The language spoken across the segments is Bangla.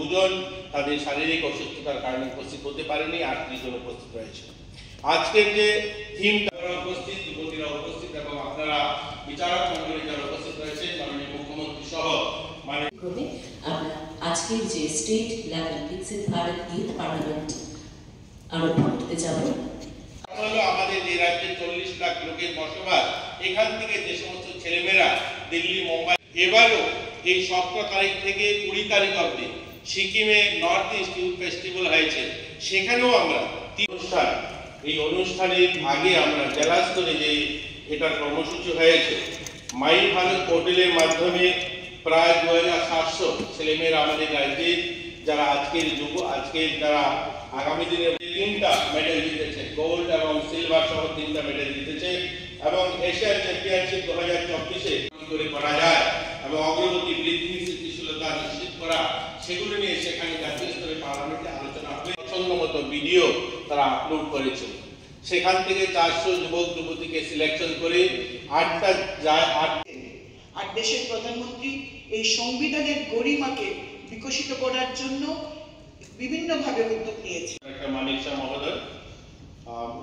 দুজন তাদের শারীরিক অসুস্থতার কারণে উপস্থিত হতে পারেনি, 38 জন উপস্থিত রয়েছে। আজকের যে থিমটা উপস্থিত, যুবতীরা উপস্থিত এবং আপনারা বিচারক মণ্ডলী যারা উপস্থিত রয়েছেন, মাননীয় মুখ্যমন্ত্রী সহ আমরা আজকের যে স্টেট লেভেল বিকশিত ভারত ইউথ পার্লামেন্ট আরম্ভ করতে যাব। আমাদের যে রাজ্যে 40 লাখ লোকের বসবাস, এখান থেকে যে সমস্ত ছেলেমেয়েরা দিল্লি, মুম্বাই, এবারও এই 17 তারিখ থেকে 20 তারিখ অবধি সিকিমে নর্থ ইস্ট ইউথ ফেস্টিভ্যাল হয়েছে, সেখানেও আমরা অনুষ্ঠান, এই অনুষ্ঠানের আগে আমরা জেলা স্তরে যে এটার কর্মসূচি হয়েছে, মাই ভারত পোর্টালের মাধ্যমে প্রায় 2700 ছেলেমেয়েরা আমাদের রাজ্যে যারা আজকের যারা আগামী দিনে 3টা মেডেল জিতেছে, গোল্ড এবং সিলভার সহ 3টা মেডেল জিতেছে, এবং এশিয়ান চ্যাম্পিয়নশিপ 2024-এ কি করে করা যায় এবং অগ্রগতি বৃদ্ধি স্থিতিশীলতা নিশ্চিত করা, সেগুলো নিয়ে সেখানে জাতীয় স্তরে পার্লামেন্টে আলোচনা হবে। পছন্দ মতো ভিডিও তারা আপলোড করেছে, সেখান থেকে 400 যুবক যুবতীকে সিলেকশন করে 8টা যায়। আর দেশের প্রধানমন্ত্রী এই সংবিধানের গরিমাকে বিকশিত করার জন্য বিভিন্নভাবে উদ্যোগ নিয়েছে। মানিক শাহ মহোদয়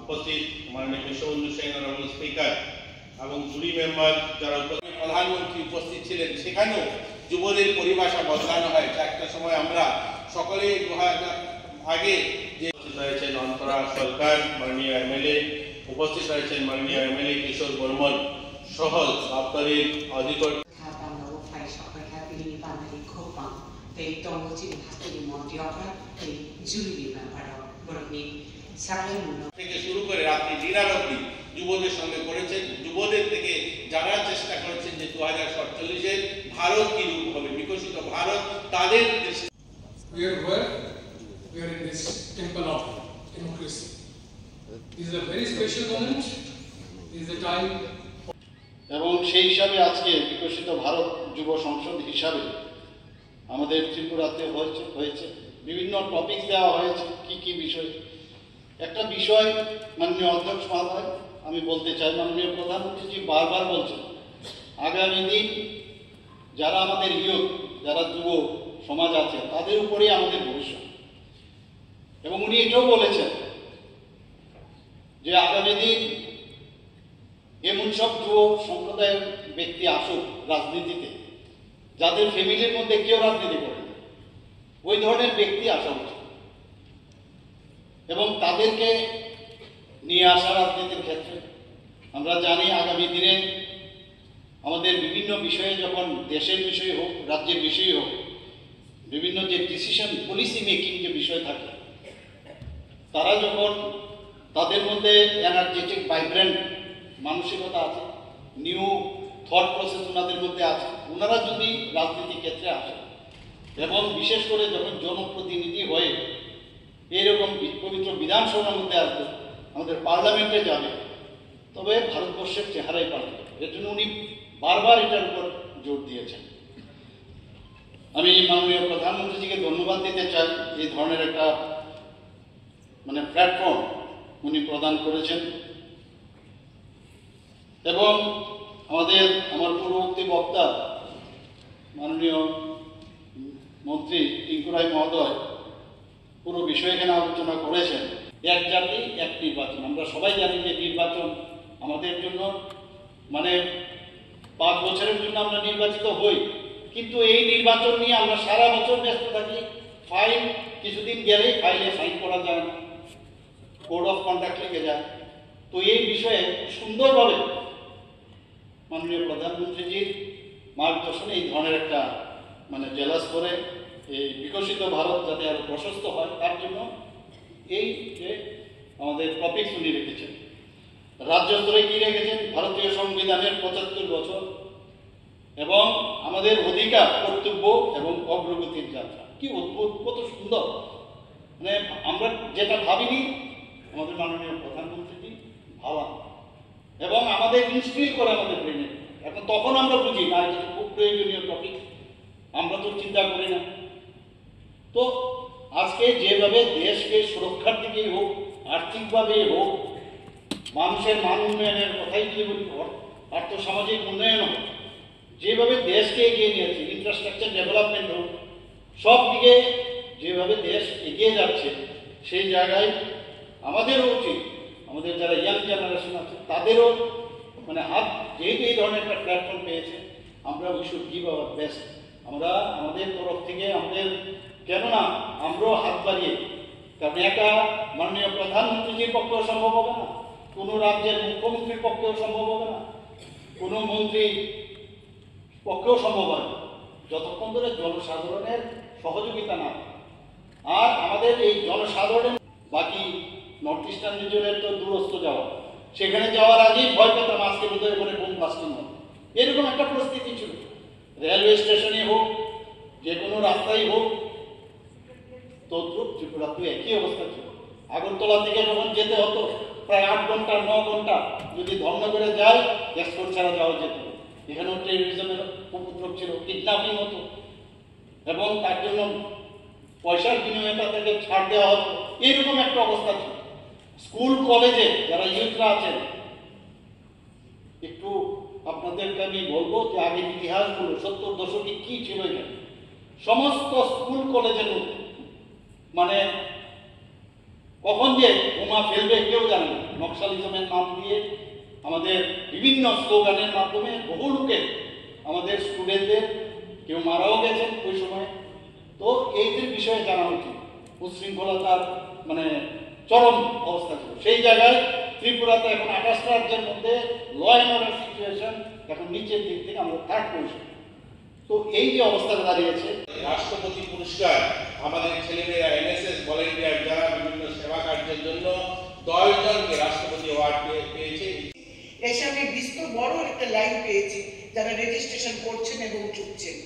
উপস্থিত, মাননীয় বিশ্ববন্ধু সেন অনারেবল স্পিকার এবং জুরি মেম্বার যারা প্রধানমন্ত্রী উপস্থিত ছিলেন, সেখানেও যুবদের পরিভাষা বদলানো হয়েছে। একটা সময় আমরা সকলে আগে যে রয়েছেন অন্তরা সরকার, মাননীয় এমএলএ উপস্থিত রয়েছেন, মাননীয় এমএলএ কিশোর বর্মন সহ দপ্তরের অধিকর্তা। থেকে শুরু করে রাত্রি ডিনার অবধি যুবদের সঙ্গে করেছেন, যুবদের থেকে জানার চেষ্টা করেছেন যে 2047-এ ভারত কি রূপ হবে, বিকশিত ভারত তাদের দেশে। We are in this temple of democracy. This is a very special moment. This is the time. এবং সেই হিসাবে আজকে বিকশিত ভারত যুব সংসদ হিসাবে আমাদের ত্রিপুরাতে হয়েছে বিভিন্ন টপিক দেওয়া হয়েছে। কি বিষয়? একটা বিষয় মাননীয় অধ্যক্ষ মহোদয় আমি বলতে চাই, মাননীয় প্রধানমন্ত্রীজি বারবার বলছেন আগামী দিন যারা আমাদের ইয়ুথ, যারা যুব সমাজ আছে, তাদের উপরেই আমাদের ভবিষ্যৎ। এবং উনি এটাও বলেছেন যে আগামী দিন এমন সব যুব সম্প্রদায়ের ব্যক্তি আসুক রাজনীতিতে, যাদের ফ্যামিলির মধ্যে কেউ রাজনীতি করে না, ওই ধরনের ব্যক্তি আসা উচিত এবং তাদেরকে নিয়ে আসা রাজনীতির ক্ষেত্রে। আমরা জানি আগামী দিনে আমাদের বিভিন্ন বিষয়ে, যখন দেশের বিষয় হোক, রাজ্যের বিষয় হোক, বিভিন্ন যে ডিসিশন পলিসি মেকিং যে বিষয় থাকে, তারা যখন তাদের মধ্যে এনার্জেটিক ভাইব্রেন্ট মানসিকতা আছে, নিউ থট প্রসেস ওনাদের মধ্যে আছে, ওনারা যদি রাজনীতি ক্ষেত্রে আসে এবং বিশেষ করে যখন জনপ্রতিনিধি হয়ে এইরকম পবিত্র বিধানসভার মধ্যে আসবে, আমাদের পার্লামেন্টে যাবে, তবে ভারতবর্ষের চেহারাই পাল্টে যাবে। এর জন্য উনি বারবার এটার উপর জোর দিয়েছেন। আমি মাননীয় প্রধানমন্ত্রীজিকে ধন্যবাদ দিতে চাই, এই ধরনের একটা প্ল্যাটফর্ম উনি প্রদান করেছেন। এবং আমার পূর্ববর্তী বক্তা মাননীয় মন্ত্রী টিঙ্কু রায় মহোদয় পুরো বিষয় এখানে আলোচনা করেছেন। এক জাতি এক নির্বাচন। আমরা সবাই জানি যে নির্বাচন আমাদের জন্য 5 বছরের জন্য আমরা নির্বাচিত হই, কিন্তু এই নির্বাচন নিয়ে আমরা সারা বছর ব্যস্ত থাকি। ফাইল কিছুদিন গেলেই ফাইলে সাইন করা যায় না, কোড অফ কন্ডাক্ট লেগে যায়। তো এই বিষয়ে সুন্দরভাবে মাননীয় প্রধানমন্ত্রীজির মার্গদর্শনে এই ধরনের একটা জেলা স্তরে এই বিকশিত ভারত যাতে আরো প্রশস্ত হয়, তার জন্য এই যে আমাদের টপিক উনি রেখেছেন। রাজ্য স্তরে কি রেখেছেন? ভারতীয় সংবিধানের 75 বছর এবং আমাদের অধিকার, কর্তব্য এবং অগ্রগতির যাত্রা। কি অদ্ভুত, কত সুন্দর! আমরা যেটা ভাবিনি আমাদের মাননীয় প্রধানমন্ত্রীজি ভাবা এবং আমাদের ইনস্টিল করে আমাদের ব্রেনে। এখন তখন আমরা বুঝি না এটা খুব প্রয়োজনীয় টপিক, আমরা তো চিন্তা করি না। তো আজকে যেভাবে দেশকে সুরক্ষার দিকেই হোক, আর্থিকভাবেই হোক, মানুষের মান উন্নয়নের কথাই যদি বলি, আর্থসামাজিক উন্নয়ন হোক, যেভাবে দেশকে এগিয়ে নিয়েছে, ইনফ্রাস্ট্রাকচার ডেভেলপমেন্ট হোক, সব দিকে যেভাবে দেশ এগিয়ে যাচ্ছে সেই জায়গায় আমাদেরও উচিত, আমাদের যারা ইয়াং জেনারেশন আছে তাদেরও মানে হাত, যেহেতু এই ধরনের একটা প্ল্যাটফর্ম পেয়েছে, আমরা we should give our best. আমরা আমাদের তরফ থেকে আমাদের, কেননা আমরাও হাত বাড়িয়ে, কারণ একটা মাননীয় প্রধানমন্ত্রীজির পক্ষেও সম্ভব হবে না, কোনো রাজ্যের মুখ্যমন্ত্রীর পক্ষেও সম্ভব হবে না, কোনো মন্ত্রী পক্ষেও সম্ভব হয় যতক্ষণ ধরে জনসাধারণের সহযোগিতা না। আর আমাদের এই জনসাধারণের, বাকি নর্থ ইস্টার্ন রিজনের তো দূরস্থ যাওয়া, সেখানে যাওয়ার আগেই ভয় পেতাম আজকে বোধহয় করে বোম ব্লাস্টিং হবে, এরকম একটা পরিস্থিতি ছিল। রেলওয়ে স্টেশনে হোক, যে কোনো রাস্তায় হোক, তদ্রুপ ত্রিপুরাতে একই অবস্থা ছিল। আগরতলা থেকে যখন যেতে হতো প্রায় 8 ঘন্টা 9 ঘন্টা, যদি ধর্মনগরে যায় এসকর্ট ছাড়া যাওয়া যেত। এখানেও টেরোরিজমের উপদ্রব ছিল, কিডন্যাপিং হতো, এবং তার জন্য পয়সার বিনিময়ে তাদেরকে ছাড় দেওয়া হতো, এইরকম একটা অবস্থা ছিল। স্কুল কলেজে যারা ইউথরা আছেন, একটু আপনাদেরকে আমি বলবো যে আগের ইতিহাসগুলো 70 দশকে কি ছিল এখানে। সমস্ত স্কুল কলেজের মধ্যে মানে কখন যে বোমা ফেলবে কেউ জানে না। নকশালিজমের নাম দিয়ে আমাদের বিভিন্ন স্লোগানের মাধ্যমে বহু লোকের, আমাদের স্টুডেন্টদের কেউ মারাও গেছেন ওই সময়। তো এইদের বিষয়ে জানা উচিত। উচ্ছৃঙ্খলতার মানে চরম অবস্থা ছিল সেই জায়গায়। ত্রিপুরাতে এখন 28 রাজ্যের মধ্যে ল অ্যান্ড অর্ডার সিচুয়েশন এখন নিচের দিক থেকে আমরা 3rd পজিশন। তো এই যে অবস্থাটা দাঁড়িয়েছে, রাষ্ট্রপতি পুরস্কার আমাদের ছেলেমেয়েরা এনএসএস ভলেন্টিয়ার যারা বিভিন্ন সেবা কার্যের জন্য 10 জনকে রাষ্ট্রপতি অ্যাওয়ার্ড পেয়েছে। এসে আমি বিস্তর বড় একটা লাইন পেয়েছি যারা রেজিস্ট্রেশন করছেন এবং চুকছেন।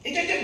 এটা একটা